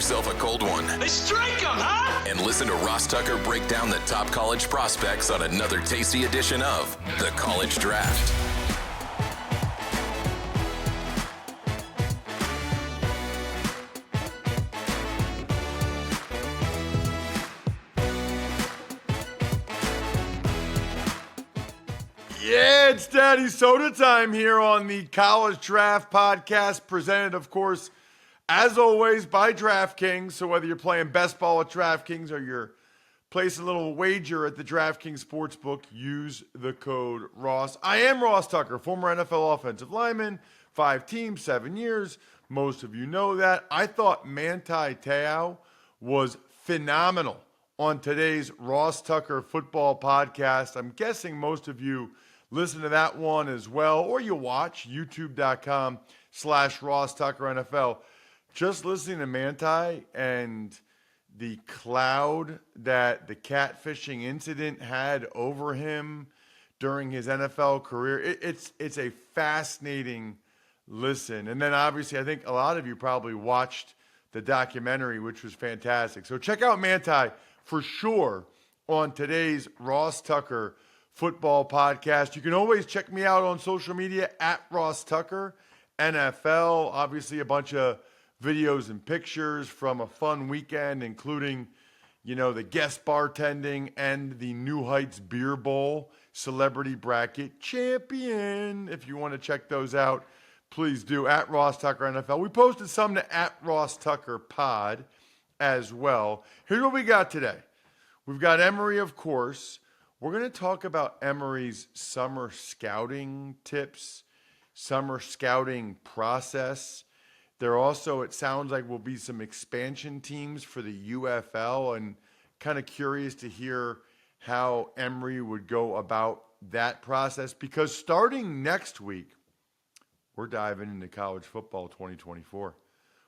yourself a cold one. They strike 'em, huh? And listen to Ross Tucker break down the top college prospects on another tasty edition of The College Draft. Yeah, it's Daddy Soda time here on the College Draft Podcast, presented, of course, as always, by DraftKings. So whether you're playing best ball at DraftKings or you're placing a little wager at the DraftKings Sportsbook, use the code Ross. I am Ross Tucker, former NFL offensive lineman, 5 teams, 7 years. Most of you know that. I thought Manti Te'o was phenomenal on today's Ross Tucker Football Podcast. I'm guessing most of you listen to that one as well, or you watch youtube.com/Ross Tucker NFL. Just listening to Manti and the cloud that the catfishing incident had over him during his NFL career, it's a fascinating listen. And then obviously I think a lot of you probably watched the documentary, which was fantastic. So check out Manti for sure on today's Ross Tucker Football Podcast. You can always check me out on social media at Ross Tucker NFL. Obviously, a bunch of videos and pictures from a fun weekend, including, the guest bartending and the New Heights Beer Bowl Celebrity Bracket Champion. If you want to check those out, please do at Ross Tucker NFL. We posted some to at Ross Tucker Pod as well. Here's what we got today. We've got Emory, of course. We're going to talk about Emory's summer scouting tips, summer scouting process. There also, it sounds like, will be some expansion teams for the UFL, and kind of curious to hear how Emory would go about that process, because starting next week, we're diving into college football 2024,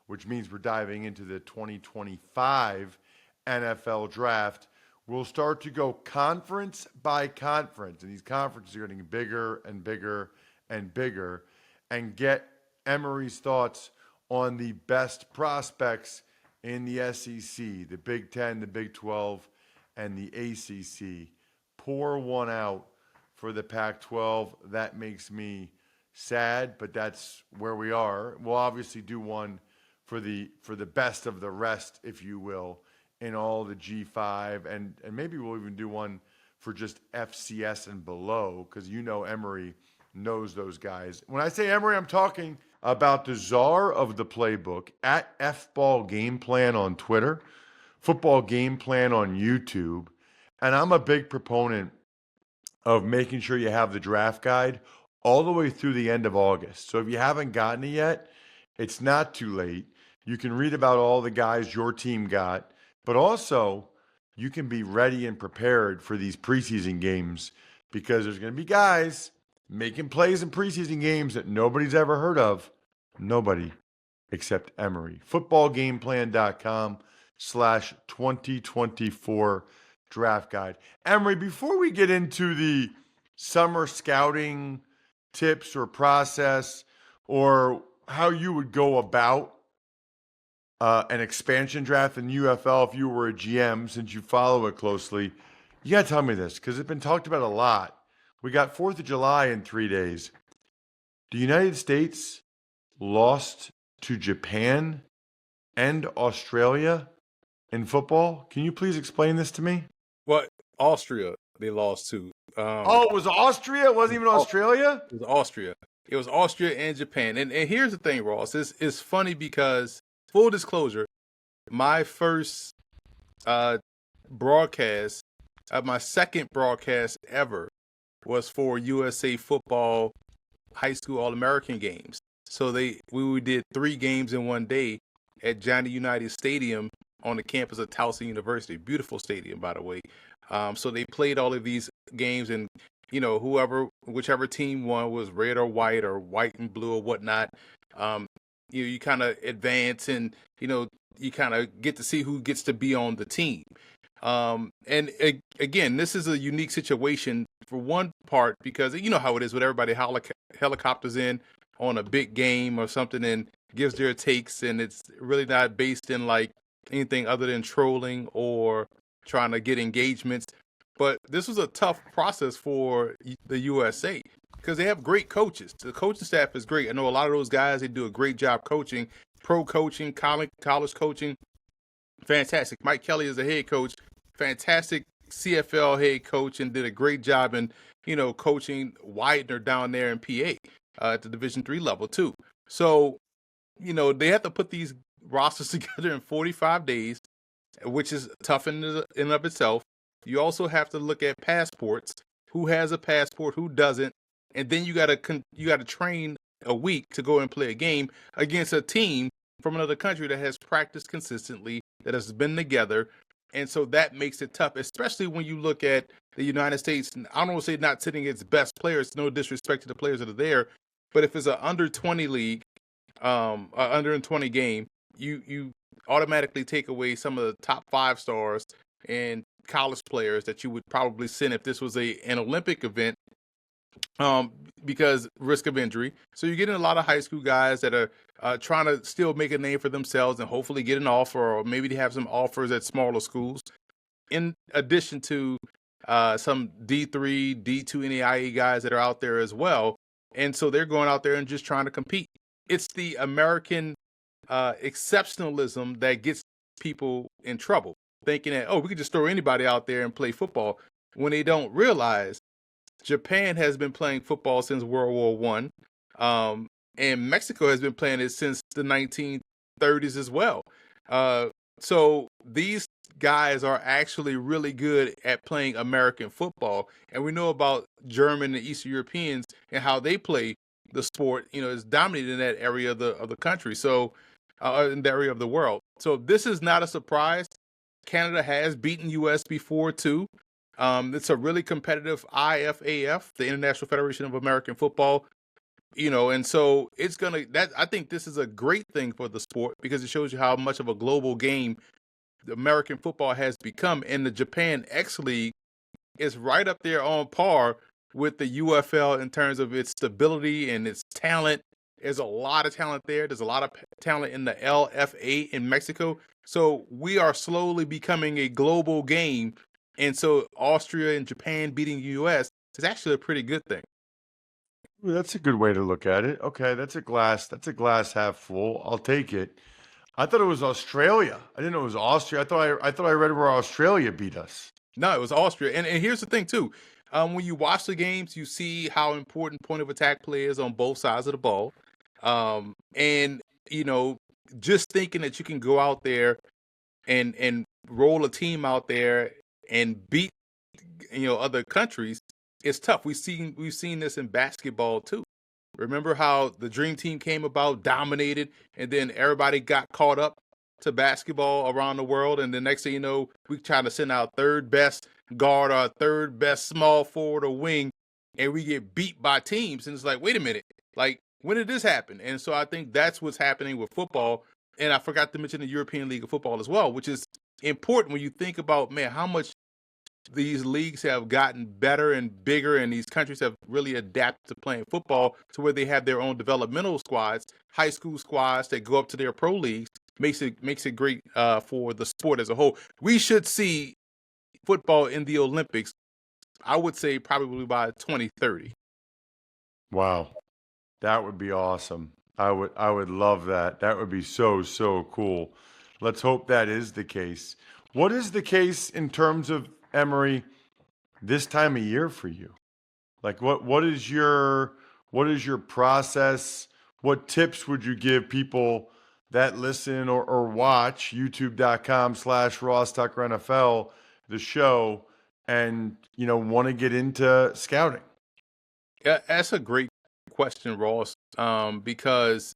which means we're diving into the 2025 NFL draft. We'll start to go conference by conference, and these conferences are getting bigger and bigger and bigger, and get Emory's thoughts on the best prospects in the SEC, the Big Ten, the Big 12, and the ACC. Pour one out for the Pac-12. That makes me sad, but that's where we are. We'll obviously do one for the best of the rest, if you will, in all the G5, and maybe we'll even do one for just FCS and below, because Emory knows those guys. When I say Emory, I'm talking about the czar of the playbook at FBall Game Plan on Twitter, Football Game Plan on YouTube, and I'm a big proponent of making sure you have the draft guide all the way through the end of August. So if you haven't gotten it yet, it's not too late. You can read about all the guys your team got, but also you can be ready and prepared for these preseason games, because there's going to be guys making plays in preseason games that nobody's ever heard of. Nobody except Emory. Footballgameplan.com/2024 draft guide. Emory, before we get into the summer scouting tips or process, or how you would go about an expansion draft in UFL if you were a GM, since you follow it closely, you got to tell me this, because it's been talked about a lot. We got 4th of July in 3 days. The United States lost to Japan and Australia in football. Can you please explain this to me? What? Austria they lost to. It was Austria? It wasn't even Australia? It was Austria. It was Austria and Japan. And here's the thing, Ross. It's funny because, full disclosure, my first broadcast, my second broadcast ever, was for USA Football High School All-American games. So we did 3 games in one day at Johnny United Stadium on the campus of Towson University. Beautiful stadium, by the way. So they played all of these games, and whichever team won, was red or white and blue or whatnot. You kind of advance, and you kind of get to see who gets to be on the team. Again, this is a unique situation for one part, because you know how it is with everybody helicopters in on a big game or something and gives their takes, and it's really not based in like anything other than trolling or trying to get engagements. But this was a tough process for the USA because they have great coaches. The coaching staff is great. I know a lot of those guys, they do a great job coaching, pro coaching, college coaching. Fantastic. Mike Kelly is the head coach. Fantastic CFL head coach and did a great job in, coaching Widener down there in PA at the Division III level too. So, they have to put these rosters together in 45 days, which is tough in and of itself. You also have to look at passports. Who has a passport? Who doesn't? And then you gotta train a week to go and play a game against a team from another country that has practiced consistently, that has been together. And so that makes it tough, especially when you look at the United States. I don't want to say not sitting its best players, no disrespect to the players that are there, but if it's an under 20 league, under 20 game, you automatically take away some of the top 5 stars and college players that you would probably send if this was an Olympic event, because risk of injury. So you're getting a lot of high school guys that are trying to still make a name for themselves and hopefully get an offer, or maybe they have some offers at smaller schools, in addition to some D3, D2 NAIA guys that are out there as well. And so they're going out there and just trying to compete. It's the American exceptionalism that gets people in trouble, thinking that, we could just throw anybody out there and play football, when they don't realize Japan has been playing football since World War I, and Mexico has been playing it since the 1930s as well. So these guys are actually really good at playing American football, and we know about German and Eastern Europeans and how they play the sport. Is dominated in that area of the country. So in the area of the world. So this is not a surprise. Canada has beaten US before too. It's a really competitive IFAF, the International Federation of American Football, and so I think this is a great thing for the sport, because it shows you how much of a global game the American football has become. And the Japan X League is right up there on par with the UFL in terms of its stability and its talent. There's a lot of talent there. There's a lot of talent in the LFA in Mexico. So we are slowly becoming a global game. And so Austria and Japan beating the U.S. is actually a pretty good thing. Well, that's a good way to look at it. Okay, that's a glass half full. I'll take it. I thought it was Australia. I didn't know it was Austria. I thought I read where Australia beat us. No, it was Austria. And here's the thing too. When you watch the games, you see how important point of attack play is on both sides of the ball. And just thinking that you can go out there and roll a team out there and beat other countries, it's tough. We've seen this in basketball too. Remember how the Dream Team came about, dominated, and then everybody got caught up to basketball around the world, and the next thing you know, we try to send our third best guard or third best small forward or wing, and we get beat by teams, and it's like, wait a minute, like, when did this happen? And so I think that's what's happening with football. And I forgot to mention the European League of Football as well, which is important when you think about, man, how much these leagues have gotten better and bigger, and these countries have really adapted to playing football to where they have their own developmental squads, high school squads that go up to their pro leagues. Makes it great for the sport as a whole. We should see football in the Olympics, I would say probably by 2030. Wow. That would be awesome. I would love that. That would be so cool. Let's hope that is the case. What is the case in terms of, Emory, this time of year for you? Like what is your process? What tips would you give people that listen or watch youtube.com/RossTuckerNFL, the show, and want to get into scouting? Yeah, that's a great question, Ross, because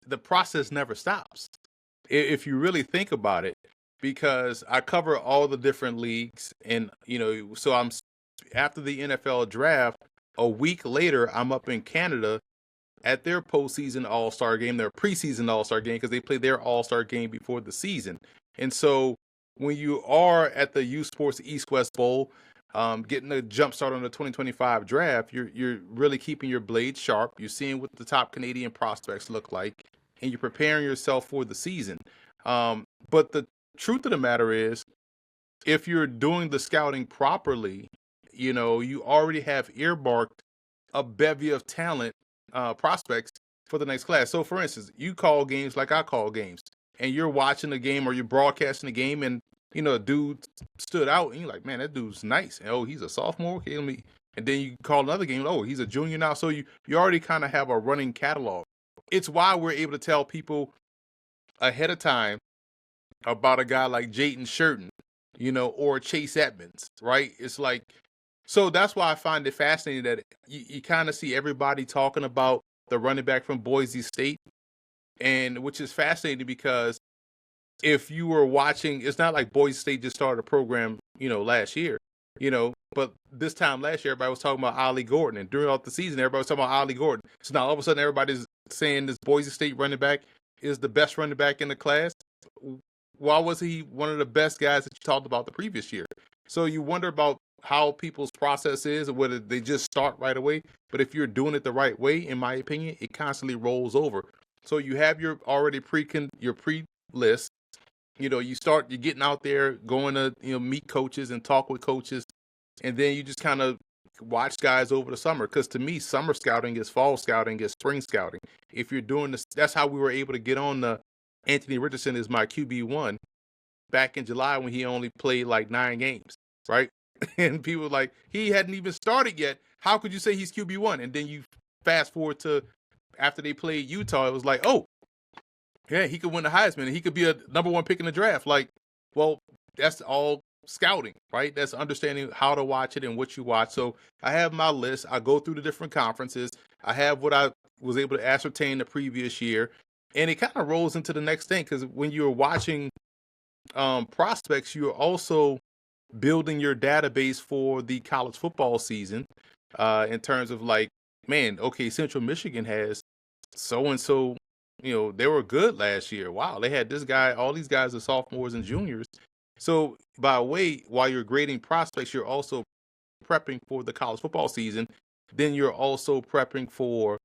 the process never stops. If you really think about it, because I cover all the different leagues, and so I'm after the NFL draft, a week later, I'm up in Canada at their postseason All-Star game, their preseason All-Star game, because they play their All-Star game before the season. And so when you are at the U Sports East-West Bowl, getting a jump start on the 2025 draft, you're really keeping your blade sharp. You're seeing what the top Canadian prospects look like, and you're preparing yourself for the season. But the truth of the matter is, if you're doing the scouting properly, you already have earmarked a bevy of talent prospects for the next class. So, for instance, you call games like I call games, and you're watching the game or you're broadcasting the game, and a dude stood out, and you're like, man, that dude's nice. And, oh, he's a sophomore. Okay, let me. And then you call another game. Oh, he's a junior now. So you already kind of have a running catalog. It's why we're able to tell people ahead of time about a guy like Jayden Sherton, or Chase Edmonds, right? It's like, so that's why I find it fascinating that you kind of see everybody talking about the running back from Boise State, and which is fascinating because if you were watching, it's not like Boise State just started a program, last year, but this time last year, everybody was talking about Ollie Gordon, and during all the season, everybody was talking about Ollie Gordon. So now all of a sudden, everybody's saying this Boise State running back is the best running back in the class. Why was he one of the best guys that you talked about the previous year? So you wonder about how people's process is, or whether they just start right away. But if you're doing it the right way, in my opinion, it constantly rolls over. So you have your already your pre-list. You're getting out there, going to meet coaches and talk with coaches, and then you just kind of watch guys over the summer. Because to me, summer scouting is fall scouting, is spring scouting. If you're doing this, that's how we were able to get on the Anthony Richardson is my QB1 back in July when he only played like 9 games, right? And people were like, he hadn't even started yet. How could you say he's QB1? And then you fast forward to after they played Utah, it was like, oh, yeah, he could win the Heisman and he could be a number 1 pick in the draft. Like, well, that's all scouting, right? That's understanding how to watch it and what you watch. So I have my list. I go through the different conferences. I have what I was able to ascertain the previous year. And it kind of rolls into the next thing, because when you're watching prospects, you're also building your database for the college football season in terms of like, man, okay, Central Michigan has so-and-so, they were good last year. Wow, they had this guy, all these guys are sophomores and juniors. So by the way, while you're grading prospects, you're also prepping for the college football season. Then you're also prepping for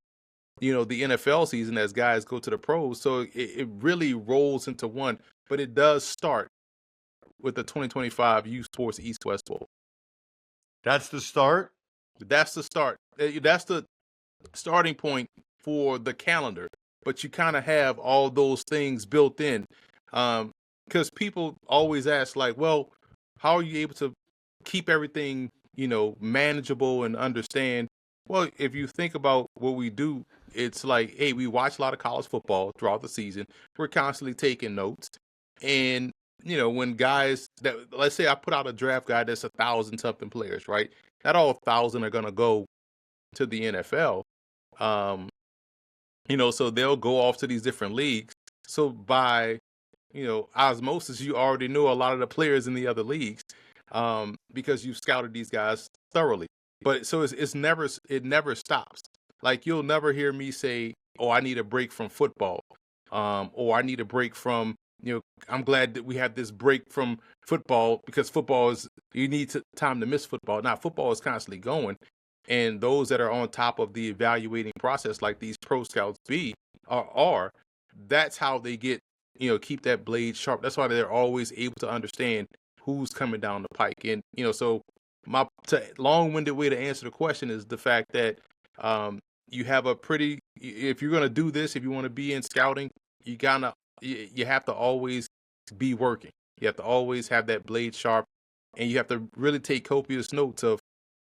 the NFL season as guys go to the pros. So it really rolls into one, but it does start with the 2025 U Sports East West Bowl. That's the start? That's the start. That's the starting point for the calendar, but you kind of have all those things built in. Because people always ask like, well, how are you able to keep everything, manageable and understand? Well, if you think about what we do, it's like, hey, we watch a lot of college football throughout the season. We're constantly taking notes. And, when guys that, let's say I put out a draft guide that's 1,000-something players, right? Not all 1,000 are going to go to the NFL. So they'll go off to these different leagues. So by, osmosis, you already know a lot of the players in the other leagues because you've scouted these guys thoroughly. But so it never stops. Like you'll never hear me say, "Oh, I need a break from football," or "I need a break from." I'm glad that we have this break from football because football is you need time to miss football. Now, football is constantly going, and those that are on top of the evaluating process, like these pro scouts are, that's how they get keep that blade sharp. That's why they're always able to understand who's coming down the pike, and so. My long-winded way to answer the question is the fact that you have if you're going to do this, if you want to be in scouting, you have to always be working. You have to always have that blade sharp, and you have to really take copious notes of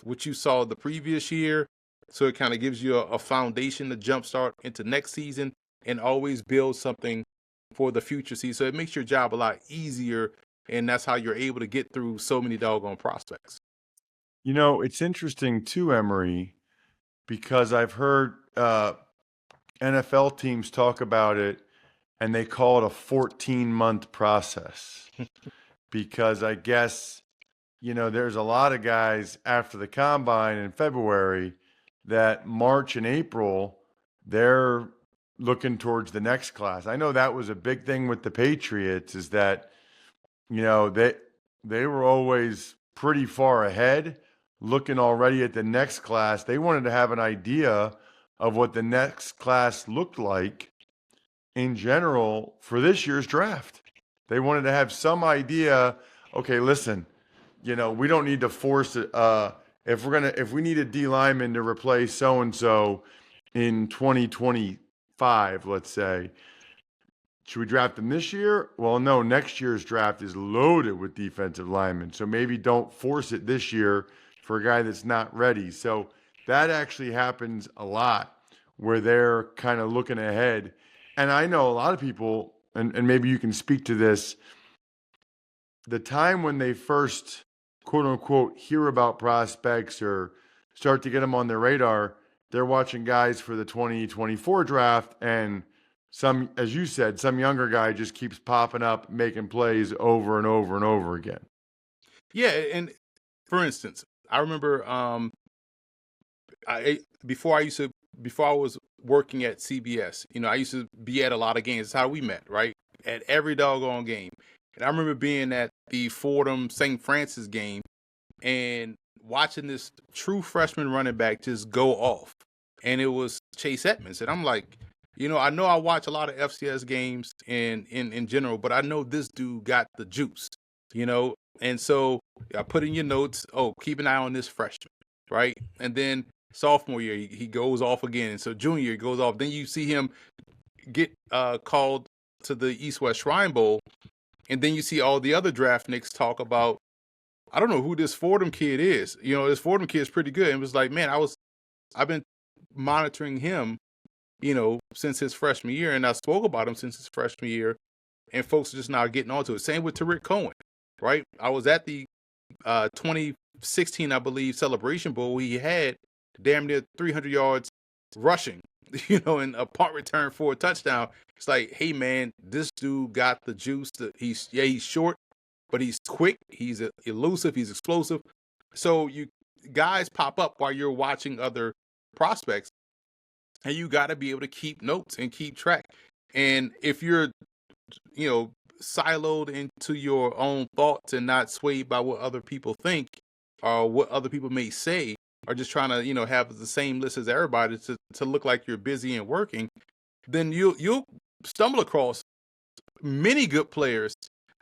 what you saw the previous year. So it kind of gives you a foundation to jumpstart into next season and always build something for the future season. So it makes your job a lot easier, and that's how you're able to get through so many doggone prospects. It's interesting too, Emory, because I've heard NFL teams talk about it and they call it a 14-month process because I guess, there's a lot of guys after the combine in February that March and April, they're looking towards the next class. I know that was a big thing with the Patriots is that, they were always pretty far ahead looking already at the next class. They wanted to have an idea of what the next class looked like in general for this year's draft. They wanted to have some idea. Okay, listen, we don't need to force it. If we need a D lineman to replace so and so in 2025, let's say, should we draft them this year? Well, no, next year's draft is loaded with defensive linemen. So maybe don't force it this year for a guy that's not ready. So that actually happens a lot where they're kind of looking ahead. And I know a lot of people, and maybe you can speak to this, the time when they first, quote unquote, hear about prospects or start to get them on their radar, they're watching guys for the 2024 draft, and some, as you said, some younger guy just keeps popping up, making plays over and over and over again. Yeah, and for instance, I remember before I was working at CBS, I used to be at a lot of games. That's how we met, right? At every doggone game. And I remember being at the Fordham St. Francis game and watching this true freshman running back just go off. And it was Chase Edmonds. And I'm like, I know I watch a lot of FCS games in general, but I know this dude got the juice, And so I put in your notes, keep an eye on this freshman, right? And then sophomore year, he goes off again. And so junior year, he goes off. Then you see him get called to the East-West Shrine Bowl. And then you see all the other draft nicks talk about, I don't know who this Fordham kid is. This Fordham kid is pretty good. And it was like, man, I've been monitoring him, since his freshman year. And I spoke about him since his freshman year. And folks are just now getting onto it. Same with Tariq Cohen, right? I was at the 2016, I believe, Celebration Bowl. He had damn near 300 yards rushing, and a punt return for a touchdown. It's like, hey, man, this dude got the juice. He's short, but he's quick. He's elusive. He's explosive. So you guys pop up while you're watching other prospects, and you got to be able to keep notes and keep track. And if you're, siloed into your own thoughts and not swayed by what other people think or what other people may say, or just trying to, have the same list as everybody to look like you're busy and working, then you'll stumble across many good players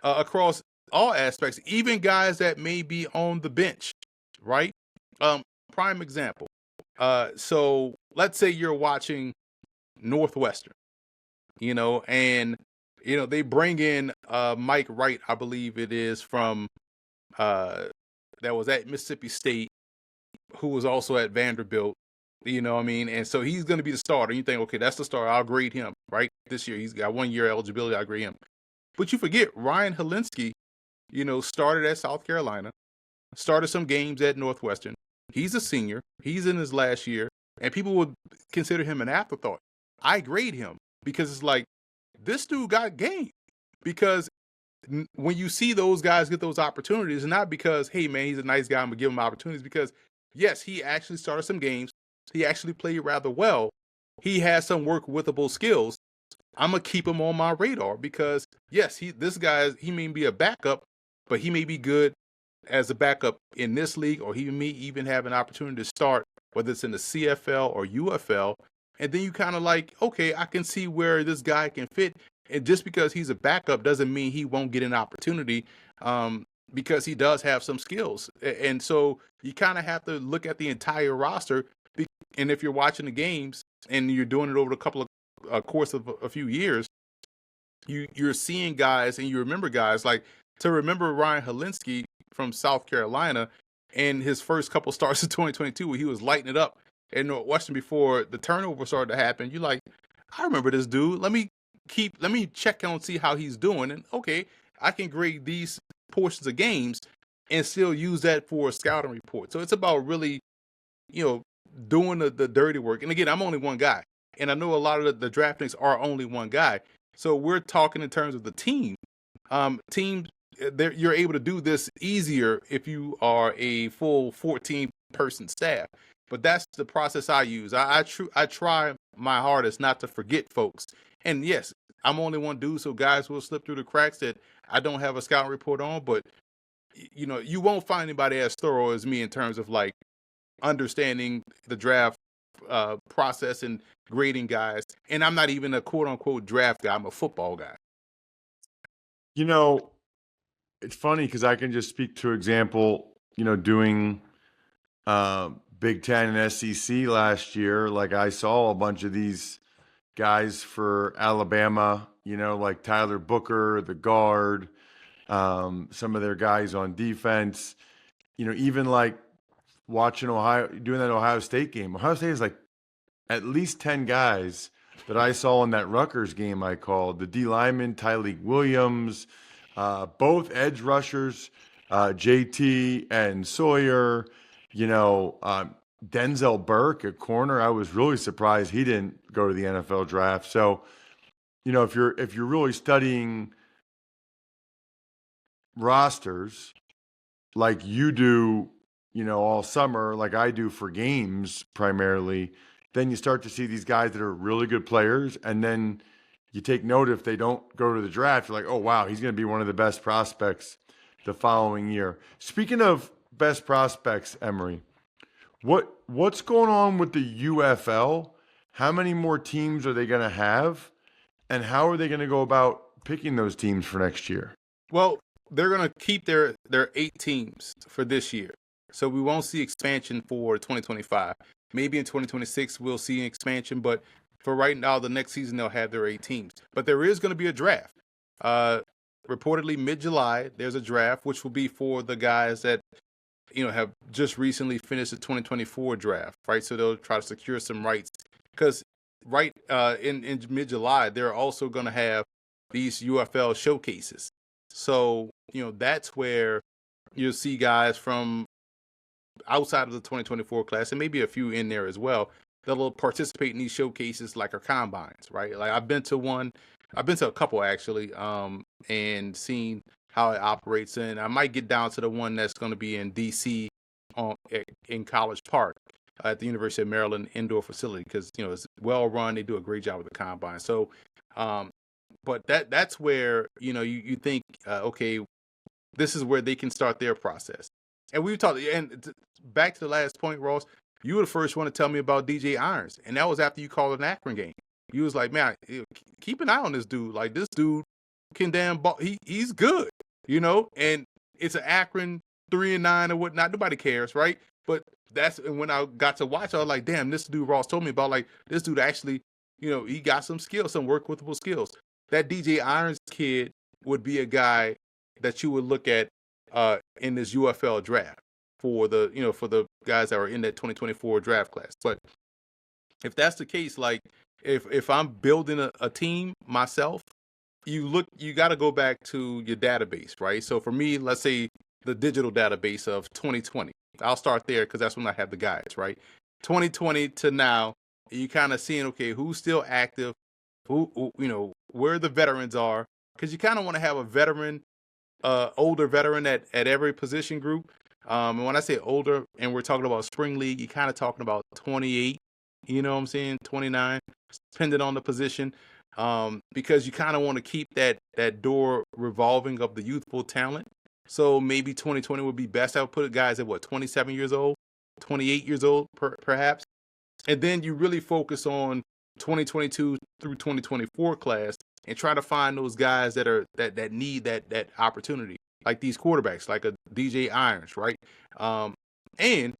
across all aspects, even guys that may be on the bench, right? Prime example. So let's say you're watching Northwestern, and they bring in Mike Wright, I believe it is, from that was at Mississippi State, who was also at Vanderbilt, and so he's going to be the starter. You think, okay, that's the starter. I'll grade him, right? This year, he's got 1 year eligibility. I'll grade him. But you forget, Ryan Helinski, started at South Carolina, started some games at Northwestern. He's a senior. He's in his last year, and people would consider him an afterthought. I grade him because it's like, this dude got game. Because when you see those guys get those opportunities, not because, hey, man, he's a nice guy, I'm going to give him opportunities, because yes, he actually started some games. He actually played rather well. He has some work-withable skills. I'm going to keep him on my radar because, yes, he may be a backup, but he may be good as a backup in this league, or he may even have an opportunity to start, whether it's in the CFL or UFL. And then you kind of like, okay, I can see where this guy can fit. And just because he's a backup doesn't mean he won't get an opportunity. Because he does have some skills. And so you kind of have to look at the entire roster. And if you're watching the games and you're doing it over a course of a few years, you're seeing guys and you remember guys. Like, to remember Ryan Helinski from South Carolina and his first couple starts in 2022 where he was lighting it up at Northwestern before the turnover started to happen. You're like, I remember this dude. Let me check on and see how he's doing. And okay, I can grade these portions of games and still use that for a scouting report. So it's about really, doing the dirty work. And again, I'm only one guy. And I know a lot of the draft picks are only one guy. So we're talking in terms of the team. You're able to do this easier if you are a full 14-person staff. But that's the process I use. I try my hardest not to forget folks. And yes, I'm only one dude, so guys will slip through the cracks that I don't have a scouting report on. But, you won't find anybody as thorough as me in terms of like understanding the draft process and grading guys. And I'm not even a quote unquote draft guy. I'm a football guy. You know, it's funny because I can just speak to example, doing Big Ten and SEC last year. Like I saw a bunch of these guys for Alabama, like Tyler Booker, the guard, some of their guys on defense, even like watching Ohio, doing that Ohio State game. Ohio State is like at least 10 guys that I saw in that Rutgers game I called. The D lineman, Tyleek Williams, both edge rushers, JT and Sawyer, Denzel Burke at corner. I was really surprised he didn't go to the NFL draft. So, if you're really studying rosters like you do, all summer, like I do for games primarily, then you start to see these guys that are really good players. And then you take note if they don't go to the draft, you're like, oh, wow, he's going to be one of the best prospects the following year. Speaking of best prospects, Emory, what's going on with the UFL? How many more teams are they going to have? And how are they going to go about picking those teams for next year? Well, they're going to keep their 8 teams for this year. So we won't see expansion for 2025. Maybe in 2026 we'll see an expansion, but for right now, the next season they'll have their 8 teams. But there is going to be a draft. Reportedly mid-July, there's a draft, which will be for the guys that have just recently finished the 2024 draft, right? So they'll try to secure some rights because in mid-July they're also going to have these UFL showcases. So that's where you'll see guys from outside of the 2024 class, and maybe a few in there as well, that'll participate in these showcases like our combines, right? Like I've been to a couple actually, and seen how it operates. And I might get down to the one that's going to be in DC in College Park at the University of Maryland indoor facility because it's well run. They do a great job with the combine. So, but that's where you think okay, this is where they can start their process. And we've talked, and back to the last point, Ross, you were the first one to tell me about DJ Irons, and that was after you called an Akron game. You was like, man, keep an eye on this dude. Like this dude can damn ball. He's good, and it's an Akron 3-9 or whatnot. Nobody cares, right? But and when I got to watch, I was like, damn, this dude Ross told me about, like this dude actually, he got some skills, some work withable skills. That DJ Irons kid would be a guy that you would look at in this UFL draft for the guys that are in that 2024 draft class. But if that's the case, like if I'm building a team myself, you got to go back to your database, right? So for me, let's say the digital database of 2020. I'll start there because that's when I have the guys, right? 2020 to now, you kind of seeing, okay, who's still active, who where the veterans are, because you kind of want to have a veteran, older veteran at every position group. And when I say older, and we're talking about spring league, you're kind of talking about 28, you know what I'm saying, 29, depending on the position, because you kind of want to keep that door revolving of the youthful talent. So maybe 2020 would be best. I would put guys at 27 years old, 28 years old, perhaps. And then you really focus on 2022 through 2024 class and try to find those guys that need that opportunity, like these quarterbacks, like a DJ Irons, right? And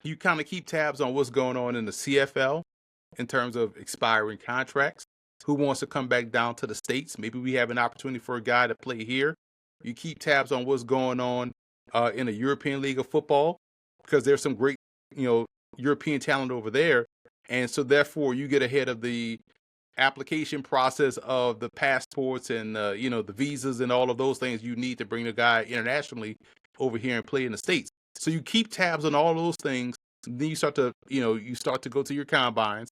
you kind of keep tabs on what's going on in the CFL in terms of expiring contracts. Who wants to come back down to the States? Maybe we have an opportunity for a guy to play here. You keep tabs on what's going on in the European League of Football because there's some great, European talent over there. And so therefore you get ahead of the application process of the passports and, the visas and all of those things you need to bring the guy internationally over here and play in the States. So you keep tabs on all those things. Then you start to, go to your combines,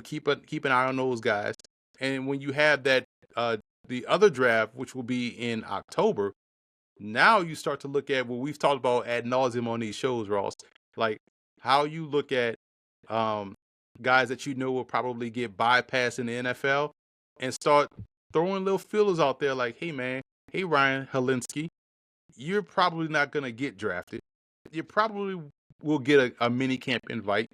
keep an eye on those guys. And when you have that, the other draft, which will be in October, now you start to look at what we've talked about ad nauseum on these shows, Ross, like how you look at guys that will probably get bypassed in the NFL and start throwing little feelers out there like, hey, man, hey, Ryan Helinski, you're probably not going to get drafted. You probably will get a mini camp invite.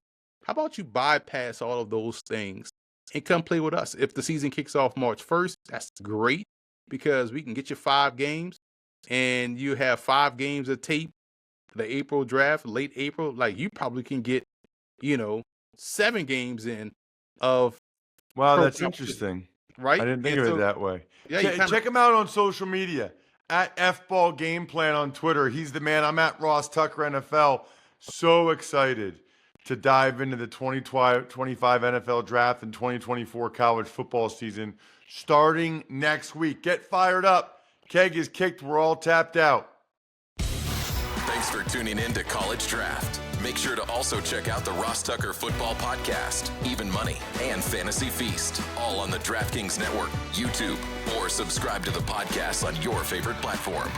How about you bypass all of those things and come play with us? If the season kicks off March 1st, that's great. because we can get you 5 games, and you have 5 games of tape. The April draft, late April, like you probably can get, 7 games in of Wow, pro that's competition, interesting. right? I didn't think And of it so, that way. yeah, you kind Check him out on social media at FBall Game Plan on Twitter. He's the man. I'm at Ross Tucker NFL. So excited to dive into the 2025 NFL Draft and 2024 college football season starting next week. Get fired up. Keg is kicked. We're all tapped out. Thanks for tuning in to College Draft. Make sure to also check out the Ross Tucker Football Podcast, Even Money, and Fantasy Feast, all on the DraftKings Network, YouTube, or subscribe to the podcast on your favorite platform.